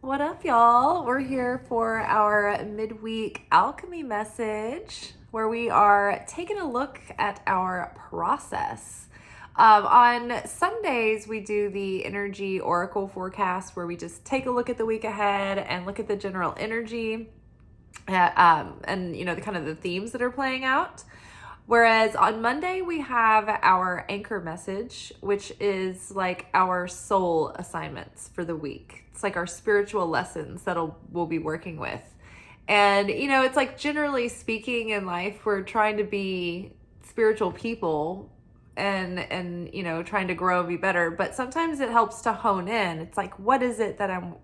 What up, y'all? We're here for our midweek alchemy message where we are taking a look at our process. On Sundays, we do the energy oracle forecast where we just take a look at the week ahead and look at the general energy and the kind of the themes that are playing out. Whereas on Monday, we have our anchor message, which is like our soul assignments for the week. It's like our spiritual lessons that we'll be working with. And, it's like generally speaking in life, we're trying to be spiritual people and trying to grow and be better. But sometimes it helps to hone in. It's like, what is it that I'm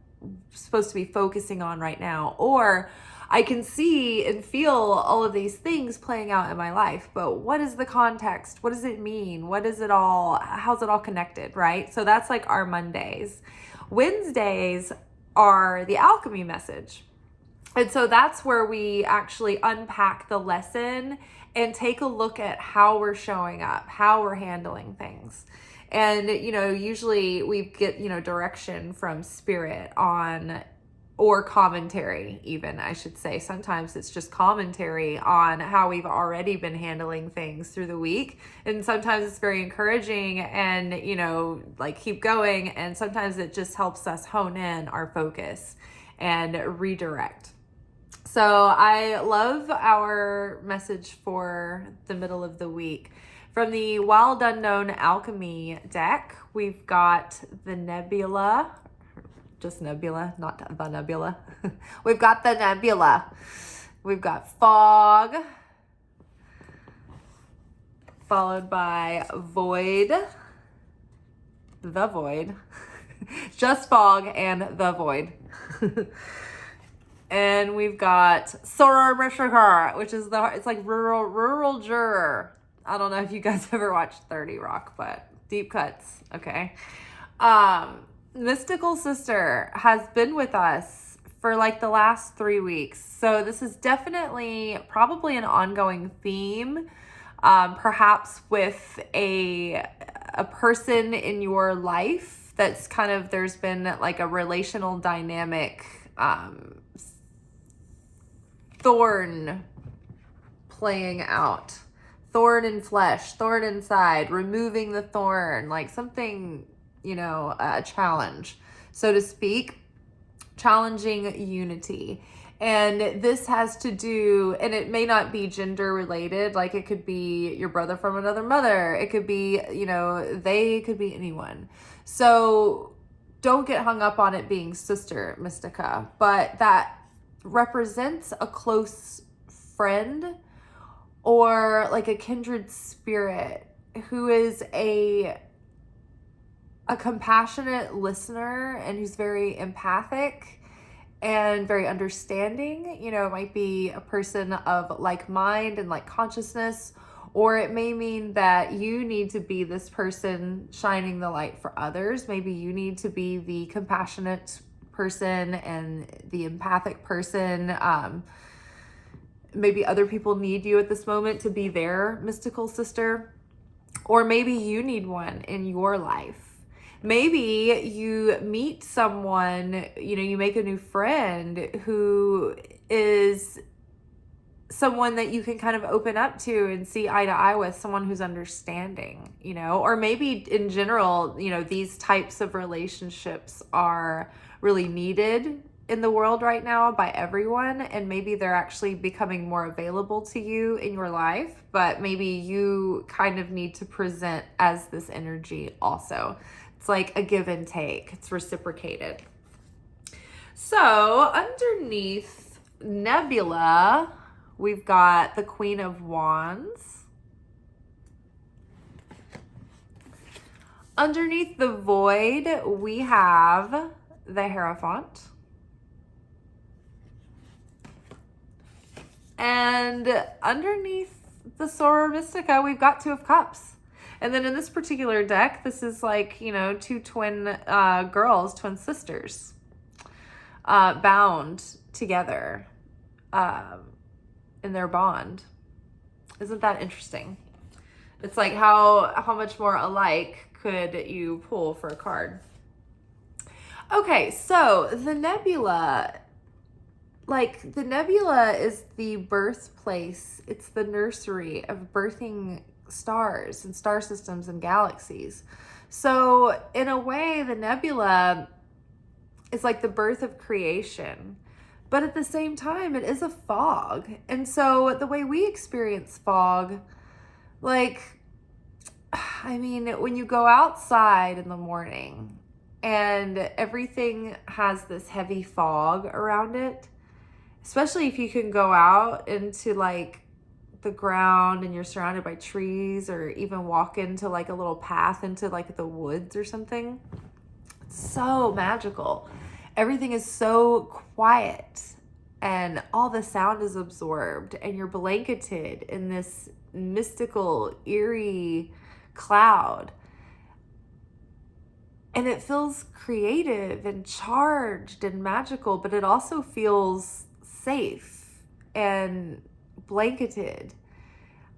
supposed to be focusing on right now? Or I can see and feel all of these things playing out in my life, but what is the context? What does it mean? How's it all connected, right? So that's like our Mondays. Wednesdays are the alchemy message. And so that's where we actually unpack the lesson and take a look at how we're showing up, how we're handling things. And, usually we get, direction from spirit or commentary even, I should say. Sometimes it's just commentary on how we've already been handling things through the week. And sometimes it's very encouraging and, keep going. And sometimes it just helps us hone in our focus and redirect. So I love our message for the middle of the week. From the Wild Unknown Alchemy deck, we've got the Nebula, just Nebula, not the Nebula. We've got the Nebula. We've got Fog, followed by Void, the Void, just Fog and the Void. And we've got Soror Mishakar, which is it's like rural juror. I don't know if you guys ever watched 30 Rock, but deep cuts. Okay. Mystical Sister has been with us for like the last 3 weeks. So this is definitely probably an ongoing theme, perhaps with a person in your life that's there's been like a relational dynamic, thorn playing out. Thorn in flesh, thorn inside, removing the thorn, like something, a challenge, so to speak, challenging unity. And this has to do, and it may not be gender related, like it could be your brother from another mother. It could be, they could be anyone. So don't get hung up on it being Sister Mystica, but that represents a close friend or like a kindred spirit who is a compassionate listener and who's very empathic and very understanding. It might be a person of like mind and like consciousness, or it may mean that you need to be this person shining the light for others. Maybe you need to be the compassionate person and the empathic person. Maybe other people need you at this moment to be their mystical sister, or maybe you need one in your life. Maybe you meet someone, you make a new friend who is someone that you can kind of open up to and see eye to eye with, someone who's understanding, or maybe in general, these types of relationships are really needed in the world right now by everyone, and maybe they're actually becoming more available to you in your life, but maybe you kind of need to present as this energy also. It's like a give and take. It's reciprocated. So underneath Nebula, we've got the Queen of Wands. Underneath the Void, we have the Hierophant. And underneath the Soror Mystica, we've got Two of Cups. And then in this particular deck, this is like, two twin girls, twin sisters, bound together in their bond. Isn't that interesting? It's like how much more alike could you pull for a card? Okay, so the nebula, like the nebula is the birthplace, it's the nursery of birthing stars and star systems and galaxies. So in a way, the nebula is like the birth of creation. But at the same time, it is a fog. And so the way we experience fog, like, I mean, when you go outside in the morning and everything has this heavy fog around it, especially if you can go out into like the ground and you're surrounded by trees, or even walk into like a little path into like the woods or something, it's so magical. Everything is so quiet and all the sound is absorbed and you're blanketed in this mystical, eerie cloud. And it feels creative and charged and magical, but it also feels safe and blanketed.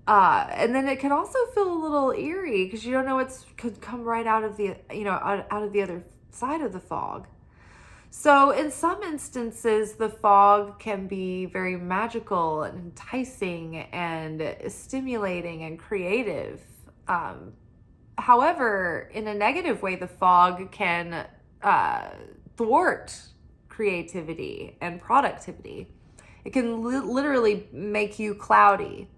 And then it can also feel a little eerie because you don't know what's could come right out of the, out of the other side of the fog. So in some instances, the fog can be very magical and enticing and stimulating and creative. However, in a negative way, the fog can thwart creativity and productivity. It can literally make you cloudy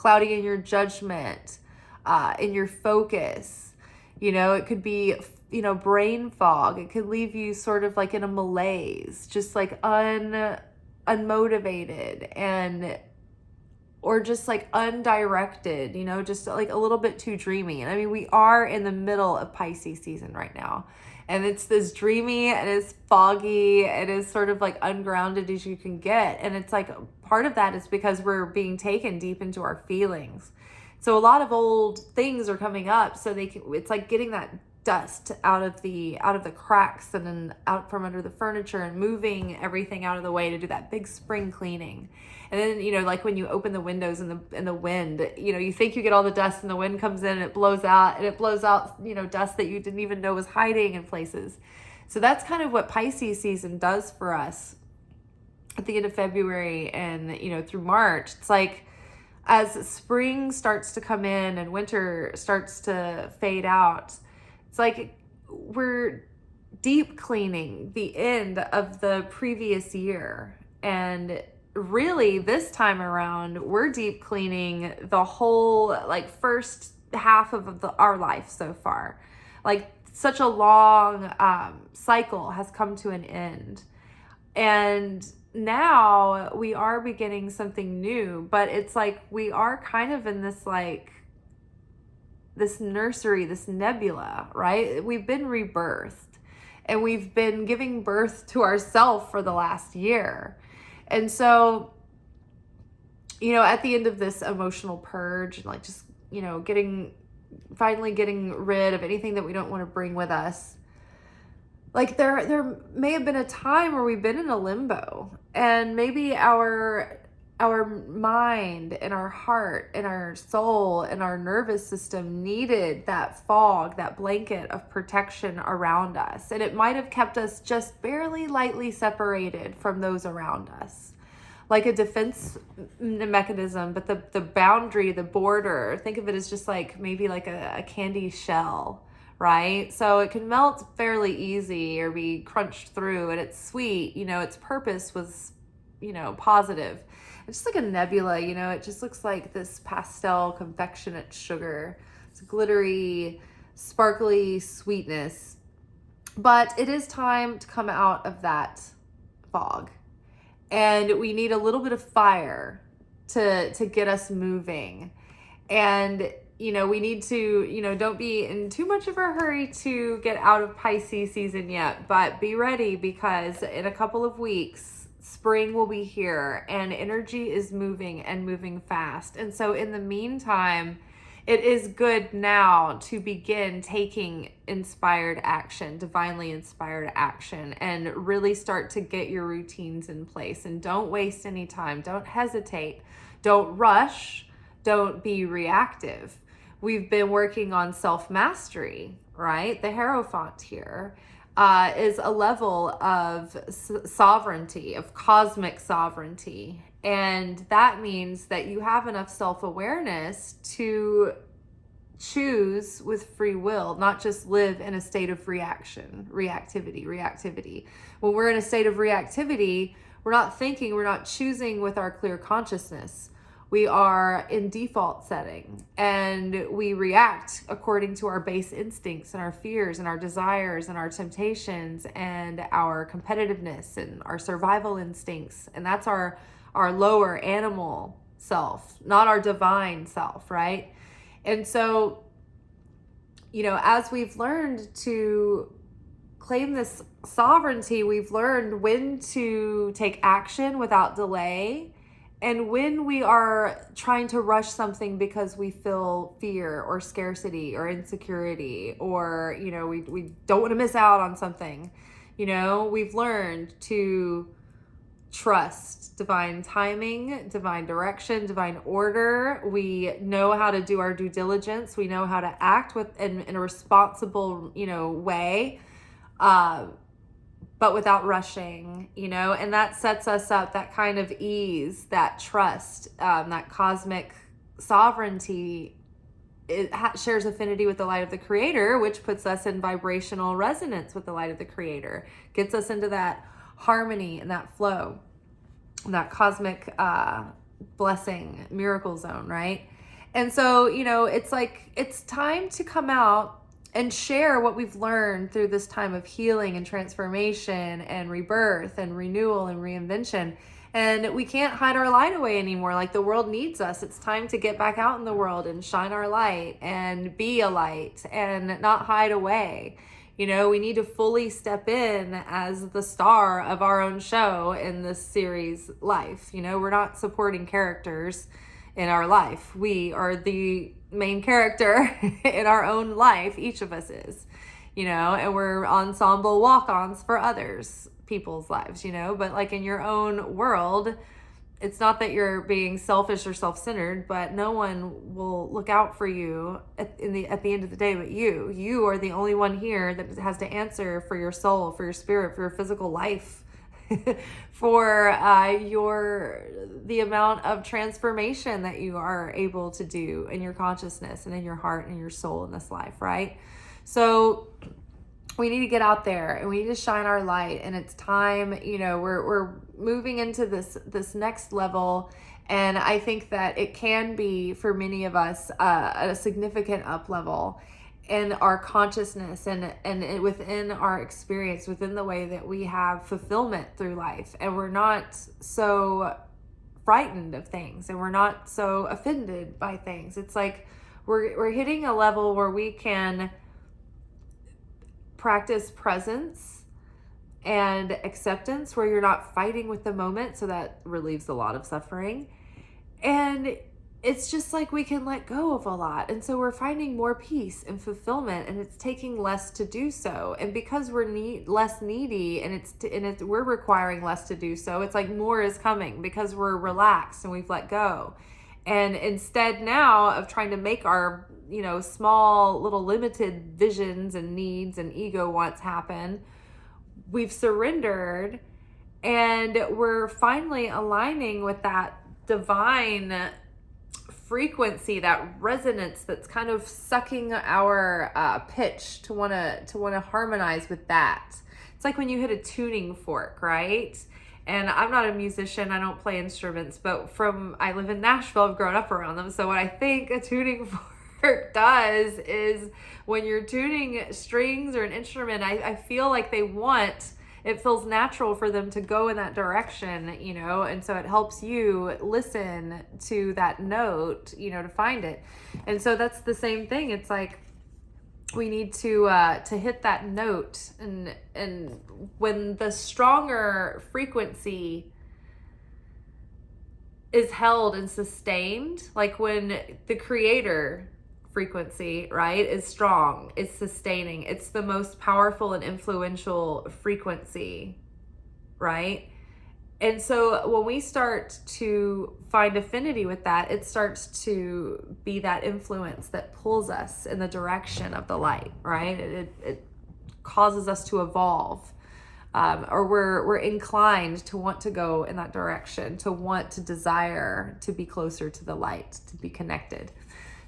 in your judgment, in your focus. It could be, brain fog. It could leave you sort of like in a malaise, just like unmotivated or just like undirected, just like a little bit too dreamy. And I mean, we are in the middle of Pisces season right now. And it's this dreamy and it's foggy. It is sort of like ungrounded as you can get. And it's like part of that is because we're being taken deep into our feelings. So a lot of old things are coming up. So it's like getting that dust out of the cracks and then out from under the furniture and moving everything out of the way to do that big spring cleaning. And then, like when you open the windows in the wind, you think you get all the dust and the wind comes in and it blows out dust that you didn't even know was hiding in places. So that's kind of what Pisces season does for us at the end of February and, through March. It's like as spring starts to come in and winter starts to fade out, it's like we're deep cleaning the end of the previous year. And really this time around, we're deep cleaning the whole like first half of our life so far. Like such a long cycle has come to an end. And now we are beginning something new, but it's like we are kind of in this like this nursery, this nebula, right? We've been rebirthed and we've been giving birth to ourselves for the last year. And so, at the end of this emotional purge and like just, finally getting rid of anything that we don't want to bring with us, like there may have been a time where we've been in a limbo, and maybe our mind and our heart and our soul and our nervous system needed that fog, that blanket of protection around us. And it might have kept us just barely lightly separated from those around us, like a defense mechanism. But the boundary, the border, think of it as just like maybe like a candy shell, right? So it can melt fairly easy or be crunched through, and it's sweet, its purpose was, positive. It's just like a nebula, it just looks like this pastel confectionate sugar. It's glittery, sparkly sweetness. But it is time to come out of that fog. And we need a little bit of fire to get us moving. And, we need to, don't be in too much of a hurry to get out of Pisces season yet, but be ready, because in a couple of weeks, spring will be here and energy is moving and moving fast. And so in the meantime, it is good now to begin taking inspired action, divinely inspired action, and really start to get your routines in place. And don't waste any time. Don't hesitate. Don't rush. Don't be reactive. We've been working on self-mastery, right? The Hierophant here. is a level of sovereignty, of cosmic sovereignty. And that means that you have enough self-awareness to choose with free will, not just live in a state of reactivity. When we're in a state of reactivity, we're not thinking, we're not choosing with our clear consciousness. We are in default setting and we react according to our base instincts and our fears and our desires and our temptations and our competitiveness and our survival instincts. And that's our lower animal self, not our divine self, right? And so, as we've learned to claim this sovereignty, we've learned when to take action without delay. And when we are trying to rush something because we feel fear or scarcity or insecurity, or, we don't want to miss out on something, we've learned to trust divine timing, divine direction, divine order. We know how to do our due diligence. We know how to act in a responsible, way. But without rushing, and that sets us up, that kind of ease, that trust, that cosmic sovereignty. It shares affinity with the light of the Creator, which puts us in vibrational resonance with the light of the Creator, gets us into that harmony and that flow, and that cosmic blessing, miracle zone, right? And so, it's like, it's time to come out and share what we've learned through this time of healing and transformation and rebirth and renewal and reinvention. And we can't hide our light away anymore. Like, the world needs us. It's time to get back out in the world and shine our light and be a light and not hide away. We need to fully step in as the star of our own show in this series life. We're not supporting characters in our life. We are the main character in our own life. Each of us is, and we're ensemble walk-ons for people's lives, but like in your own world, it's not that you're being selfish or self-centered, but no one will look out for you at the end of the day but you. You are the only one here that has to answer for your soul, for your spirit, for your physical life, for the amount of transformation that you are able to do in your consciousness and in your heart and your soul in this life, right? So we need to get out there and we need to shine our light, and it's time, we're moving into this next level. And I think that it can be, for many of us, a significant up level in our consciousness and within our experience, within the way that we have fulfillment through life. And we're not so frightened of things, and we're not so offended by things. It's like we're hitting a level where we can practice presence and acceptance, where you're not fighting with the moment, so that relieves a lot of suffering. And it's just like we can let go of a lot. And so we're finding more peace and fulfillment, and it's taking less to do so. And because we're less needy, and we're requiring less to do so, it's like more is coming because we're relaxed and we've let go. And instead now of trying to make our, small little limited visions and needs and ego wants happen, we've surrendered, and we're finally aligning with that divine frequency, that resonance that's kind of sucking our pitch to want to harmonize with that. It's like when you hit a tuning fork, right? And I'm not a musician, I don't play instruments, but I live in Nashville, I've grown up around them. So what I think a tuning fork does is, when you're tuning strings or an instrument, I feel like it feels natural for them to go in that direction, and so it helps you listen to that note, to find it. And so that's the same thing. It's like we need to hit that note, and when the stronger frequency is held and sustained, like when the Creator frequency, right, is strong, it's sustaining, it's the most powerful and influential frequency, right? And so when we start to find affinity with that, it starts to be that influence that pulls us in the direction of the light, right? It causes us to evolve. Or we're inclined to want to go in that direction, to want to desire to be closer to the light, to be connected.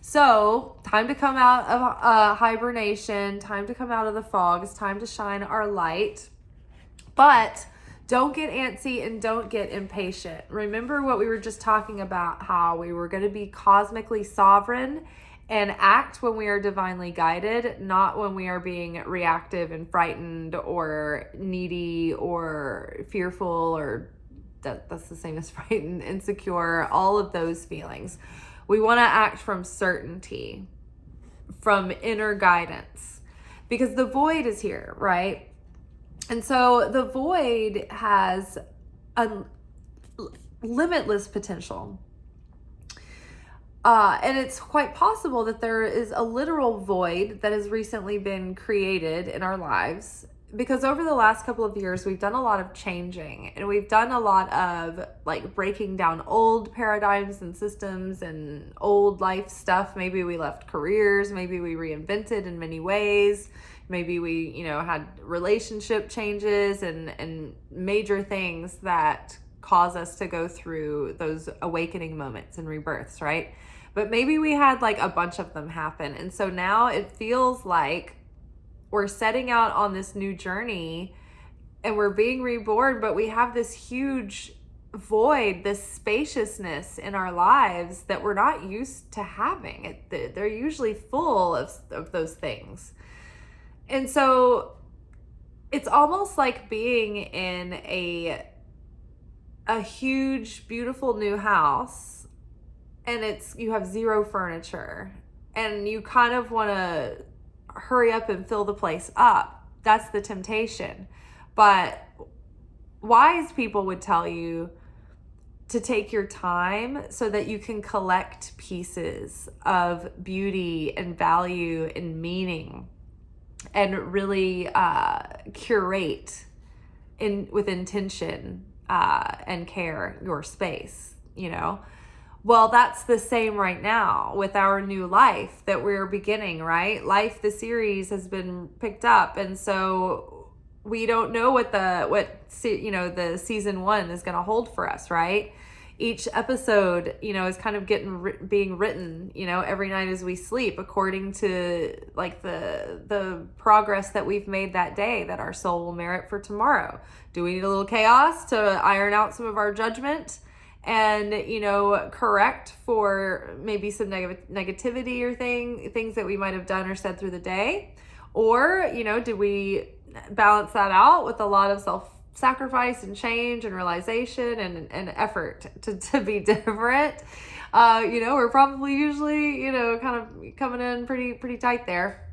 So time to come out of hibernation, time to come out of the fog. It's time to shine our light. But don't get antsy and don't get impatient. Remember what we were just talking about, how we were going to be cosmically sovereign and act when we are divinely guided, not when we are being reactive and frightened or needy or fearful, or that's the same as frightened, insecure, all of those feelings. We want to act from certainty, from inner guidance, because the void is here, right? And so the void has a limitless potential. And it's quite possible that there is a literal void that has recently been created in our lives, because over the last couple of years, we've done a lot of changing, and we've done a lot of like breaking down old paradigms and systems and old life stuff. Maybe we left careers, maybe we reinvented in many ways. Maybe we, had relationship changes and major things that cause us to go through those awakening moments and rebirths, right? But maybe we had like a bunch of them happen. And so now it feels like we're setting out on this new journey and we're being reborn, but we have this huge void, this spaciousness in our lives that we're not used to having. They're usually full of those things. And so it's almost like being in a huge, beautiful new house, and you have zero furniture, and you kind of want to hurry up and fill the place up. That's the temptation. But wise people would tell you to take your time so that you can collect pieces of beauty and value and meaning, and really curate with intention and care your space, Well, that's the same right now with our new life that we're beginning, right? Life, the series, has been picked up, and so we don't know what the season 1 is going to hold for us, right? Each episode, is kind of being written, every night as we sleep, according to like the progress that we've made that day, that our soul will merit for tomorrow. Do we need a little chaos to iron out some of our judgment and, correct for maybe some negativity or things that we might have done or said through the day? Or, did we balance that out with a lot of self-sacrifice and change and realization and effort to be different? We're probably usually, kind of coming in pretty tight there.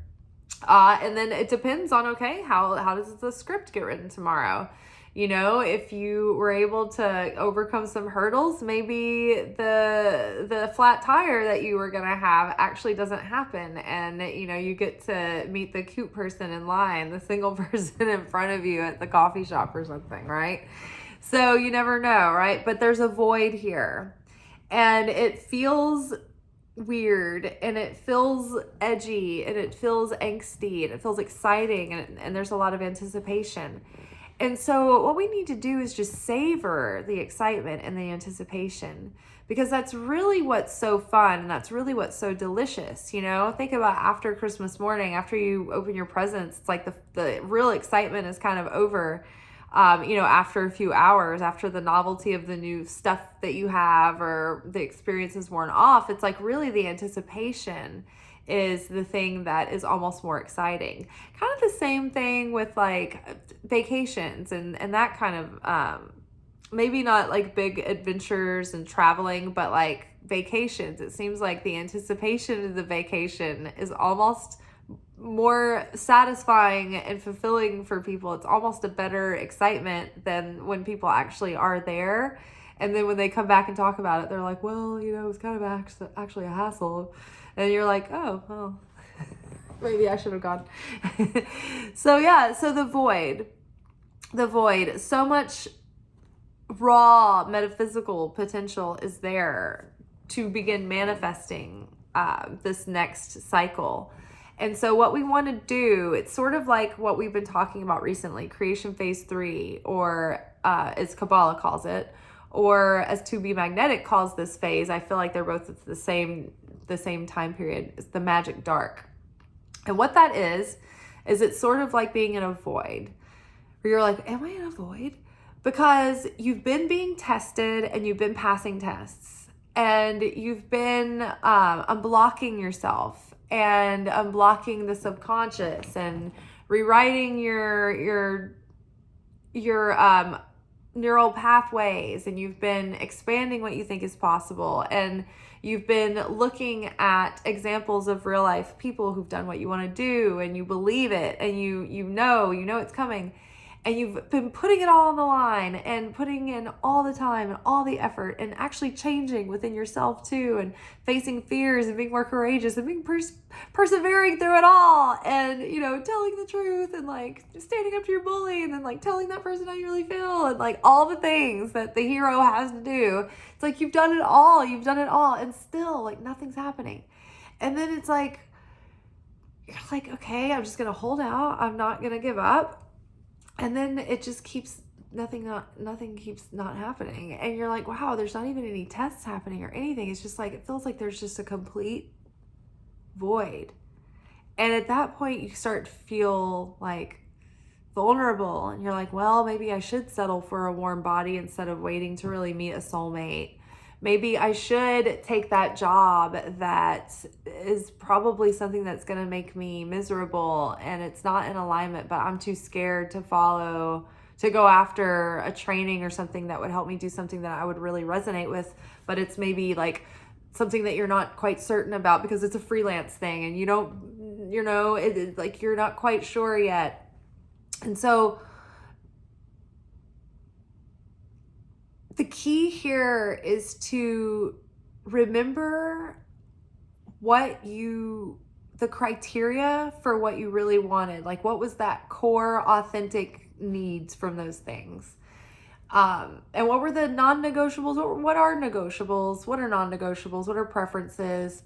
And then it depends on, okay, how does the script get written tomorrow? If you were able to overcome some hurdles, maybe the flat tire that you were going to have actually doesn't happen. And, you get to meet the cute person in line, the single person in front of you at the coffee shop or something, right? So you never know, right? But there's a void here, and it feels weird, and it feels edgy, and it feels angsty, and it feels exciting, and there's a lot of anticipation. And so what we need to do is just savor the excitement and the anticipation, because that's really what's so fun, and that's really what's so delicious. Think about after Christmas morning, after you open your presents, it's like the real excitement is kind of over, after a few hours, after the novelty of the new stuff that you have or the experience is worn off. It's like really the anticipation is the thing that is almost more exciting. Kind of the same thing with like vacations and that kind of, maybe not like big adventures and traveling, but like vacations. It seems like the anticipation of the vacation is almost more satisfying and fulfilling for people. It's almost a better excitement than when people actually are there. And then when they come back and talk about it, they're like, well, it was kind of actually a hassle. And you're like, oh, well, maybe I should have gone. So the void, so much raw metaphysical potential is there to begin manifesting this next cycle. And so what we want to do, it's sort of like what we've been talking about recently, creation phase 3, or as Kabbalah calls it, or as To Be Magnetic calls this phase. I feel like they're both the same time period. It's the magic dark. And what that is it's sort of like being in a void, where you're like, am I in a void? Because you've been being tested and you've been passing tests, and you've been unblocking yourself and unblocking the subconscious and rewriting your neural pathways, and you've been expanding what you think is possible, and you've been looking at examples of real life people who've done what you want to do, and you believe it, and you know it's coming. And you've been putting it all on the line and putting in all the time and all the effort and actually changing within yourself too, and facing fears and being more courageous and being persevering through it all, and, telling the truth, and like standing up to your bully, and then like telling that person how you really feel, and like all the things that the hero has to do. It's like you've done it all, and still like nothing's happening. And then it's like, you're like, okay, I'm just going to hold out. I'm not going to give up. And then it just keeps, nothing keeps not happening. And you're like, wow, there's not even any tests happening or anything. It's just like, it feels like there's just a complete void. And at that point, you start to feel like vulnerable. And you're like, well, maybe I should settle for a warm body instead of waiting to really meet a soulmate. Maybe I should take that job that is probably something that's going to make me miserable, and it's not in alignment, but I'm too scared to go after a training or something that would help me do something that I would really resonate with. But it's maybe like something that you're not quite certain about because it's a freelance thing, and it's like you're not quite sure yet. And so the key here is to remember the criteria for what you really wanted. Like, what was that core authentic needs from those things? And what were the non-negotiables? What are negotiables? What are non-negotiables? What are preferences?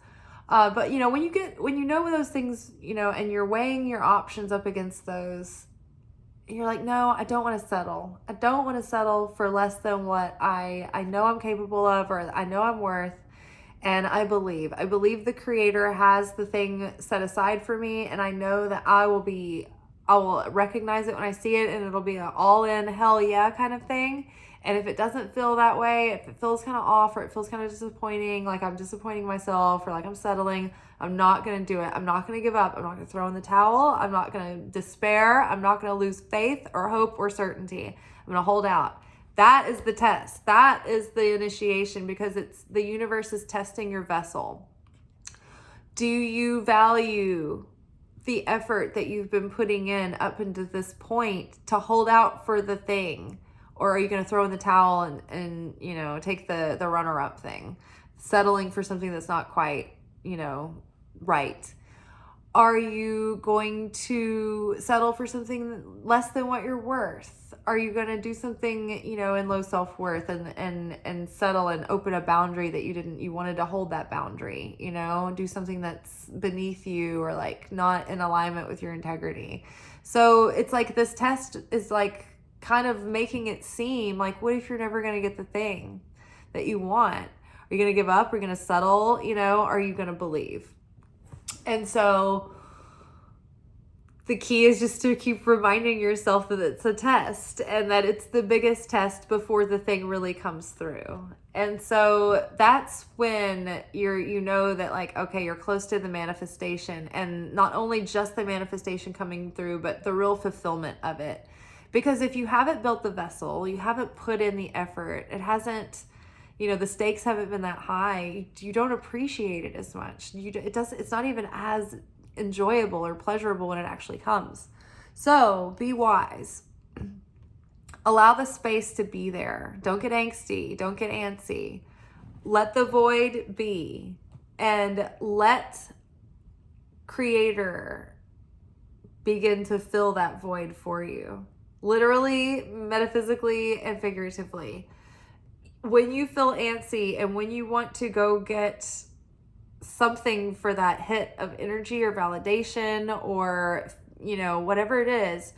But when you know those things, and you're weighing your options up against those, you're like, no, I don't want to settle. I don't want to settle for less than what I know I'm capable of, or I know I'm worth. And I believe the Creator has the thing set aside for me. And I know that I will recognize it when I see it, and it'll be an all in hell yeah kind of thing. And if it doesn't feel that way, if it feels kind of off, or it feels kind of disappointing, like I'm disappointing myself, or like I'm settling, I'm not going to do it. I'm not going to give up. I'm not going to throw in the towel. I'm not going to despair. I'm not going to lose faith or hope or certainty. I'm going to hold out. That is the test. That is the initiation, because the universe is testing your vessel. Do you value the effort that you've been putting in up until this point to hold out for the thing? Or are you going to throw in the towel and take the runner-up thing, settling for something that's not quite, right? Are you going to settle for something less than what you're worth? Are you going to do something, in low self-worth and settle and open a boundary that you wanted to hold that boundary, do something that's beneath you, or like not in alignment with your integrity? So it's like this test is like kind of making it seem like, what if you're never going to get the thing that you want? Are you going to give up? Are you going to settle? Are you going to believe? And so the key is just to keep reminding yourself that it's a test, and that it's the biggest test before the thing really comes through. And so that's when you know that, like, okay, you're close to the manifestation, and not only just the manifestation coming through, but the real fulfillment of it. Because if you haven't built the vessel, you haven't put in the effort, it hasn't, the stakes haven't been that high, you don't appreciate it as much. It's not even as enjoyable or pleasurable when it actually comes. So be wise. Allow the space to be there. Don't get angsty. Don't get antsy. Let the void be, and let Creator begin to fill that void for you. Literally, metaphysically, and figuratively. When you feel antsy and when you want to go get something for that hit of energy or validation or, whatever it is,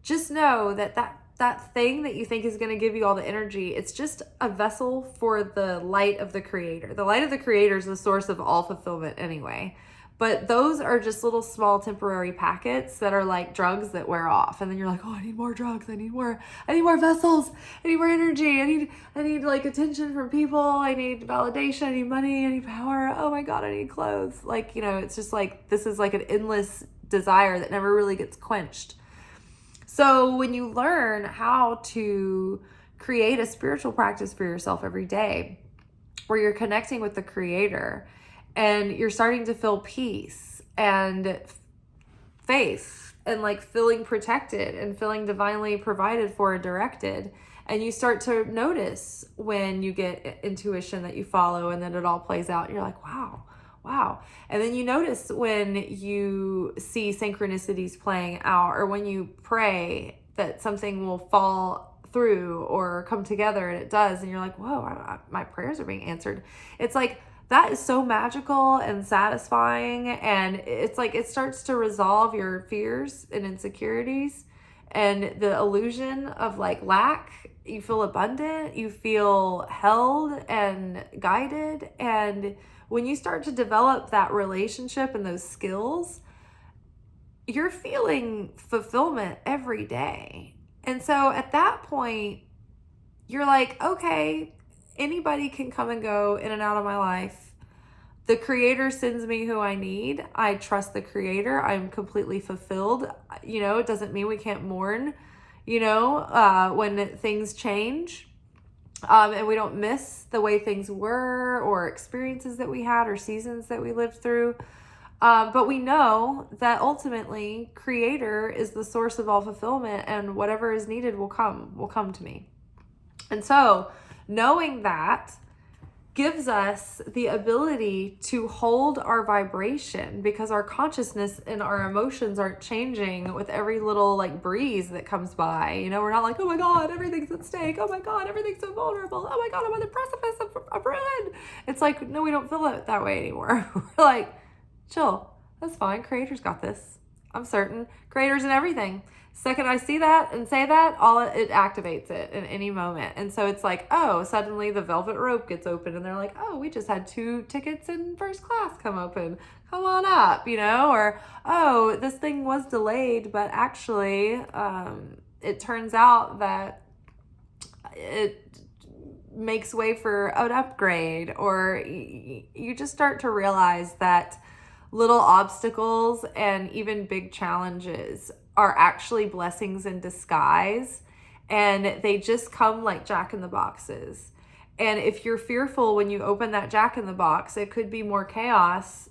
just know that thing that you think is going to give you all the energy, it's just a vessel for the light of the creator. The light of the creator is the source of all fulfillment anyway. But those are just little small temporary packets that are like drugs that wear off. And then you're like, oh, I need more drugs. I need more vessels. I need more energy. I need like attention from people. I need validation. I need money. I need power. Oh my God, I need clothes. Like, it's just like, this is like an endless desire that never really gets quenched. So when you learn how to create a spiritual practice for yourself every day, where you're connecting with the creator and you're starting to feel peace and faith and like feeling protected and feeling divinely provided for and directed, and you start to notice when you get intuition that you follow and then it all plays out, and you're like, wow. And then you notice when you see synchronicities playing out, or when you pray that something will fall through or come together, and it does, and you're like, whoa, my prayers are being answered. It's like, that is so magical and satisfying, and it's like it starts to resolve your fears and insecurities and the illusion of like lack. You feel abundant, you feel held and guided, and when you start to develop that relationship and those skills, you're feeling fulfillment every day. And so at that point, you're like, okay, anybody can come and go in and out of my life. The creator sends me who I need. I trust the creator. I'm completely fulfilled. It doesn't mean we can't mourn, when things change. And we don't miss the way things were, or experiences that we had, or seasons that we lived through. But we know that ultimately creator is the source of all fulfillment, and whatever is needed will come to me. And so knowing that gives us the ability to hold our vibration, because our consciousness and our emotions aren't changing with every little like breeze that comes by. We're not like, oh my God, everything's at stake. Oh my God, everything's so vulnerable. Oh my God, I'm on the precipice of ruin. It's like, no, we don't feel it that way anymore. We're like, chill, that's fine. Creator's got this. I'm certain. Creator's in everything. Second I see that and say that, it activates it in any moment. And so it's like, oh, suddenly the velvet rope gets open, and they're like, oh, we just had 2 tickets in first class come open. Come on up, or, oh, this thing was delayed, but actually it turns out that it makes way for an upgrade. Or you just start to realize that little obstacles and even big challenges are actually blessings in disguise, and they just come like Jack in the Boxes. And if you're fearful when you open that Jack in the Box, it could be more chaos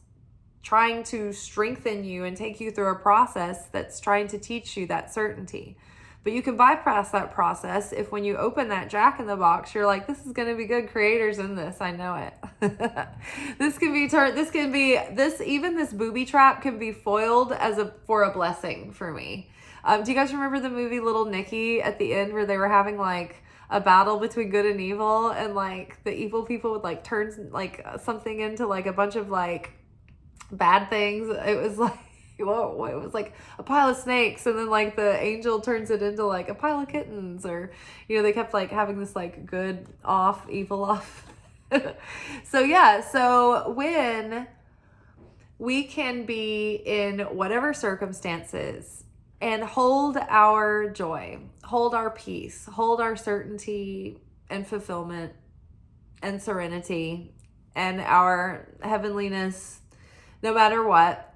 trying to strengthen you and take you through a process that's trying to teach you that certainty. But you can bypass that process if when you open that Jack in the Box, you're like, this is going to be good. Creator's in this. I know it. Even this booby trap can be foiled for a blessing for me. Do you guys remember the movie Little Nicky at the end, where they were having like a battle between good and evil, and like the evil people would like turn like something into like a bunch of like bad things? It was like, whoa, it was like a pile of snakes, and then like the angel turns it into like a pile of kittens, or they kept like having this like good off, evil off. So when we can be in whatever circumstances and hold our joy, hold our peace, hold our certainty and fulfillment and serenity and our heavenliness, no matter what,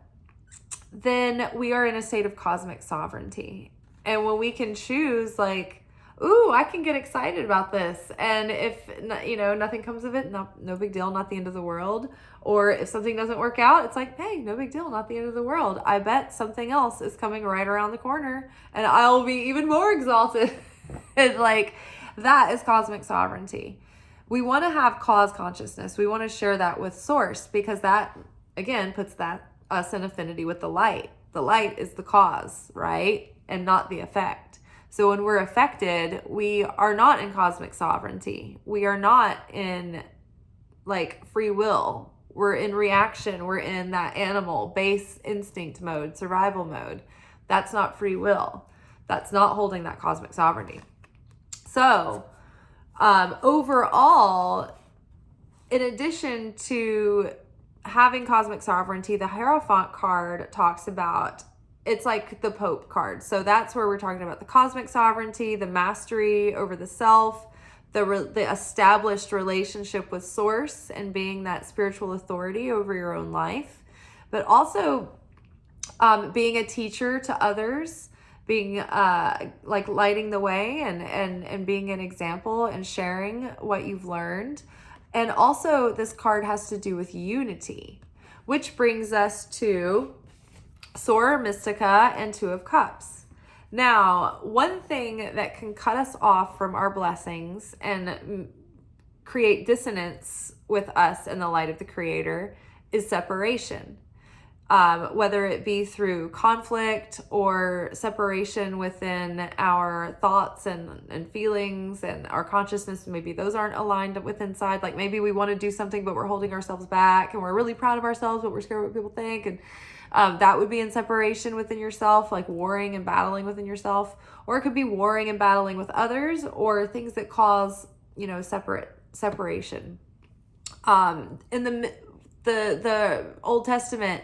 then we are in a state of cosmic sovereignty. And when we can choose, like, ooh, I can get excited about this, and if nothing comes of it, no big deal, not the end of the world. Or if something doesn't work out, it's like, hey, no big deal, not the end of the world. I bet something else is coming right around the corner, and I'll be even more exalted. And like, that is cosmic sovereignty. We want to have cause consciousness. We want to share that with source, because that again puts us in affinity with the light. The light is the cause, right? And not the effect. So when we're affected, we are not in cosmic sovereignty. We are not in like free will. We're in reaction. We're in that animal, base instinct mode, survival mode. That's not free will. That's not holding that cosmic sovereignty. So, overall, in addition to having cosmic sovereignty, the Hierophant card talks about, it's like the Pope card. So that's where we're talking about the cosmic sovereignty, the mastery over the self, the established relationship with Source and being that spiritual authority over your own life, but also being a teacher to others, being like lighting the way and being an example and sharing what you've learned. And also this card has to do with unity, which brings us to Sora Mystica and Two of Cups. Now, one thing that can cut us off from our blessings and create dissonance with us in the light of the Creator is separation. Whether it be through conflict or separation within our thoughts and feelings and our consciousness, maybe those aren't aligned with inside. Like maybe we want to do something, but we're holding ourselves back, and we're really proud of ourselves, but we're scared what people think. And that would be in separation within yourself, like warring and battling within yourself. Or it could be warring and battling with others, or things that cause, separation. In the Old Testament,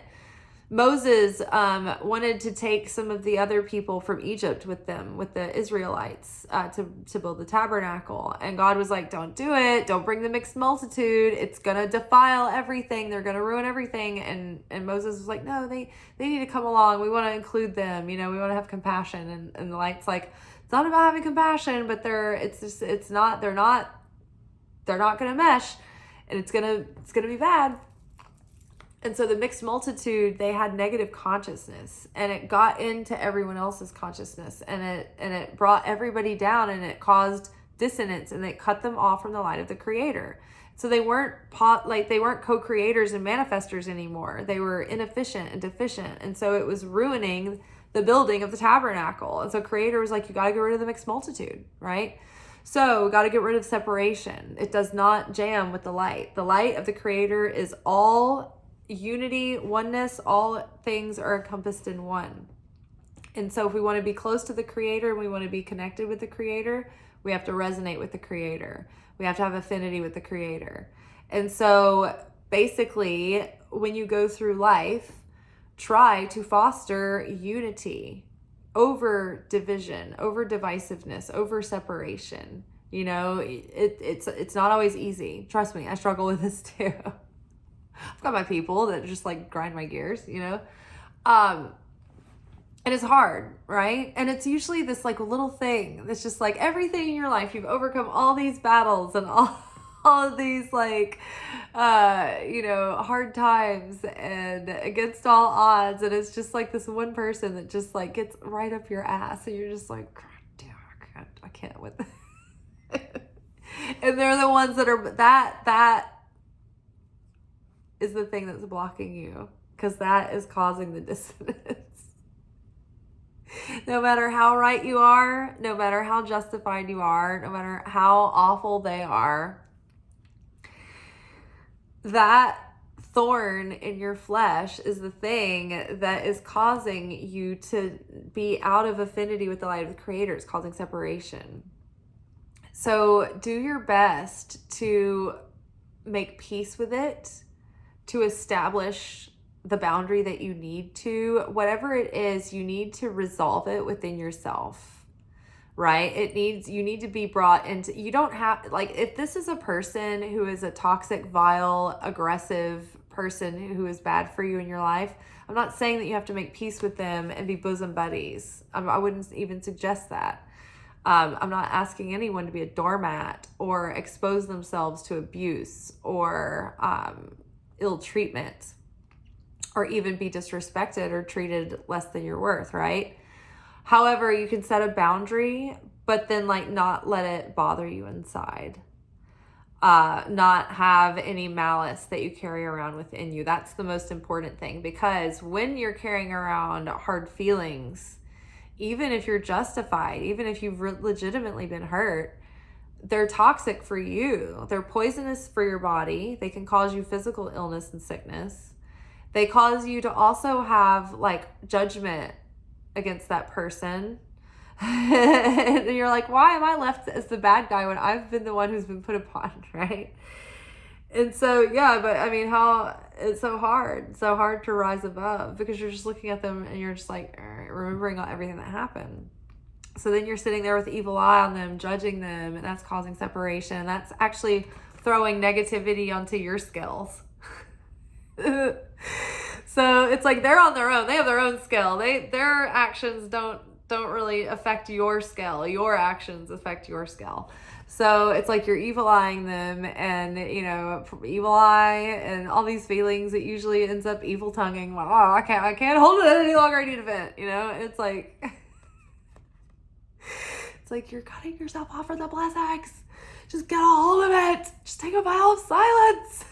Moses wanted to take some of the other people from Egypt with them, with the Israelites, to build the tabernacle. And God was like, don't do it. Don't bring the mixed multitude. It's going to defile everything. They're going to ruin everything. And Moses was like, no, they need to come along. We want to include them. We want to have compassion. And the light's like, it's not about having compassion, but they're not going to mesh, and it's going to be bad. And so the mixed multitude, they had negative consciousness, and it got into everyone else's consciousness, and it brought everybody down, and it caused dissonance, and it cut them off from the light of the Creator. So they weren't co-creators and manifestors anymore. They were inefficient and deficient, and so it was ruining the building of the tabernacle. And so Creator was like, you got to get rid of the mixed multitude, right? So we got to get rid of separation. It does not jam with the light. The light of the Creator is all unity, oneness. All things are encompassed in one. And so if we want to be close to the Creator and we want to be connected with the Creator, we have to resonate with the Creator. We have to have affinity with the Creator. And so basically, when you go through life, try to foster unity over division, over divisiveness, over separation. It's not always easy. Trust me, I struggle with this too. I've got my people that just like grind my gears, and it's hard, right? And it's usually this like little thing that's just like everything in your life. You've overcome all these battles and all of these like, hard times and against all odds. And it's just like this one person that just like gets right up your ass, and you're just like, damn, I can't with it. And they're the ones that are that is the thing that's blocking you, because that is causing the dissonance. No matter how right you are, no matter how justified you are, no matter how awful they are, that thorn in your flesh is the thing that is causing you to be out of affinity with the light of the Creator. It's causing separation. So do your best to make peace with it, to establish the boundary that you need to. Whatever it is, you need to resolve it within yourself, right? You need to be brought into, you don't have, like, if this is a person who is a toxic, vile, aggressive person who is bad for you in your life, I'm not saying that you have to make peace with them and be bosom buddies. I wouldn't even suggest that. I'm not asking anyone to be a doormat or expose themselves to abuse or ill treatment, or even be disrespected or treated less than your worth, right? However, you can set a boundary, but then like not let it bother you inside. Not have any malice that you carry around within you. That's the most important thing, because when you're carrying around hard feelings, even if you're justified, even if you've legitimately been hurt, they're toxic for you. They're poisonous for your body. They can cause you physical illness and sickness. They cause you to also have like judgment against that person. And you're like, why am I left as the bad guy when I've been the one who's been put upon, right? And so, yeah, but I mean, how it's so hard to rise above, because you're just looking at them and you're just like remembering everything that happened. So then you're sitting there with evil eye on them, judging them, and that's causing separation. That's actually throwing negativity onto your scales. So it's like they're on their own. They have their own scale. Their actions don't really affect your scale. Your actions affect your scale. So it's like you're evil eyeing them, and evil eye and all these feelings. It usually ends up evil tonguing. Well, I can't hold it any longer. I need to vent. It's like it's like you're cutting yourself off for the blessings. Just get a hold of it. Just take a vow of silence.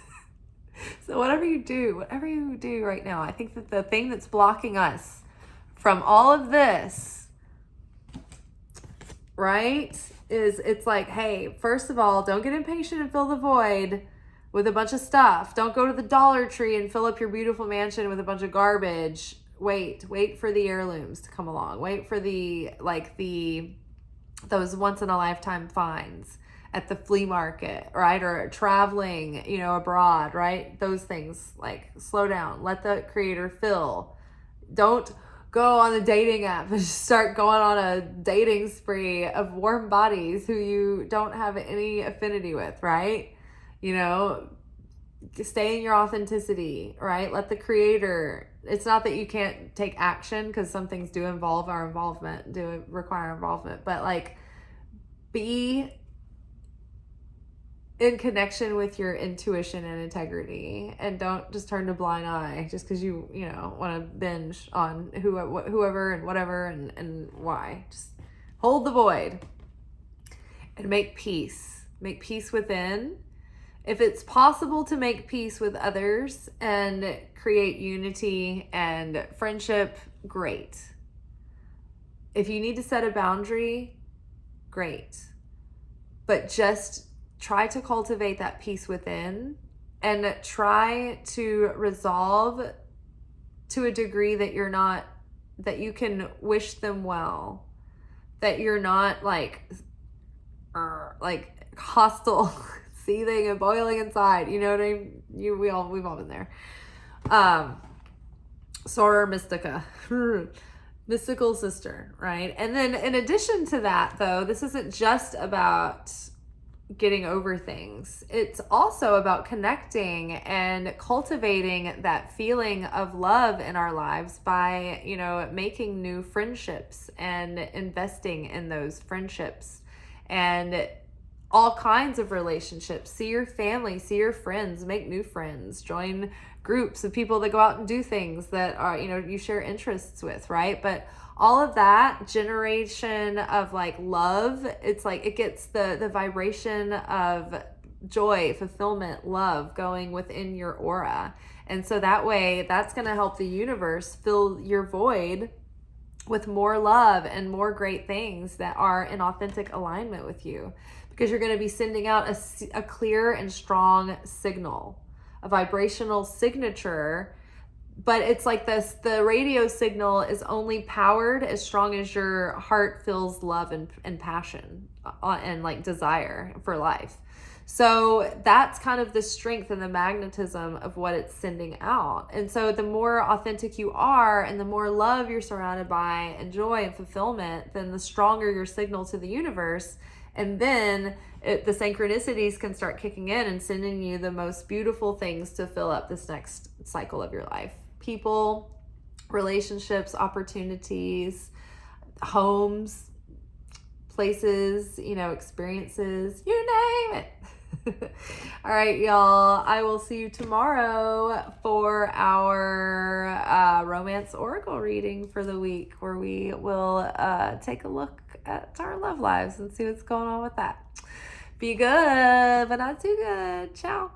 So whatever you do right now, I think that the thing that's blocking us from all of this, right, is it's like, hey, first of all, don't get impatient and fill the void with a bunch of stuff. Don't go to the Dollar Tree and fill up your beautiful mansion with a bunch of garbage. Wait for the heirlooms to come along. Wait for those once in a lifetime finds at the flea market, right? Or traveling, abroad, right? Those things, like, slow down. Let the creator fill. Don't go on a dating app and just start going on a dating spree of warm bodies who you don't have any affinity with, right? Stay in your authenticity, right? Let the creator, it's not that you can't take action, because some things do require involvement, but like, be in connection with your intuition and integrity, and don't just turn a blind eye just because you want to binge on whoever and whatever and why. Just hold the void and make peace within. If it's possible to make peace with others and create unity and friendship, great. If you need to set a boundary, great. But just try to cultivate that peace within, and try to resolve to a degree that you can wish them well, that you're not like hostile, seething and boiling inside. You know what I mean? We've all been there. Soror Mystica. Mystical sister, right? And then in addition to that, though, this isn't just about getting over things. It's also about connecting and cultivating that feeling of love in our lives by, making new friendships and investing in those friendships and all kinds of relationships. See your family, see your friends, make new friends, join groups of people that go out and do things that are, you share interests with, right? But all of that generation of like love, it's like it gets the vibration of joy, fulfillment, love going within your aura. And so that way, that's going to help the universe fill your void with more love and more great things that are in authentic alignment with you, because you're going to be sending out a clear and strong signal, a vibrational signature. But it's like this, the radio signal is only powered as strong as your heart feels love and passion and like desire for life. So that's kind of the strength and the magnetism of what it's sending out. And so the more authentic you are and the more love you're surrounded by and joy and fulfillment, then the stronger your signal to the universe. And then the synchronicities can start kicking in and sending you the most beautiful things to fill up this next cycle of your life. People, relationships, opportunities, homes, places, experiences, you name it. All right, y'all. I will see you tomorrow for our romance oracle reading for the week, where we will take a look at our love lives and see what's going on with that. Be good, but not too good. Ciao.